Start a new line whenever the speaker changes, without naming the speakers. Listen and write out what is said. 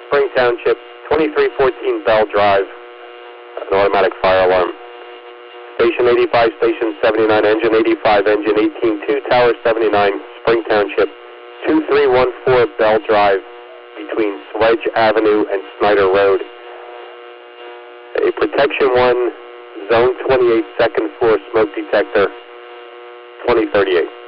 Spring Township, 2314 Bell Drive, an automatic fire alarm. Station 85, Station 79, Engine 85, Engine 18, 2 Tower 79, Spring Township, 2314 Bell Drive, between Sledge Avenue and Snyder Road. A Protection 1, Zone 28, second floor smoke detector, 2038.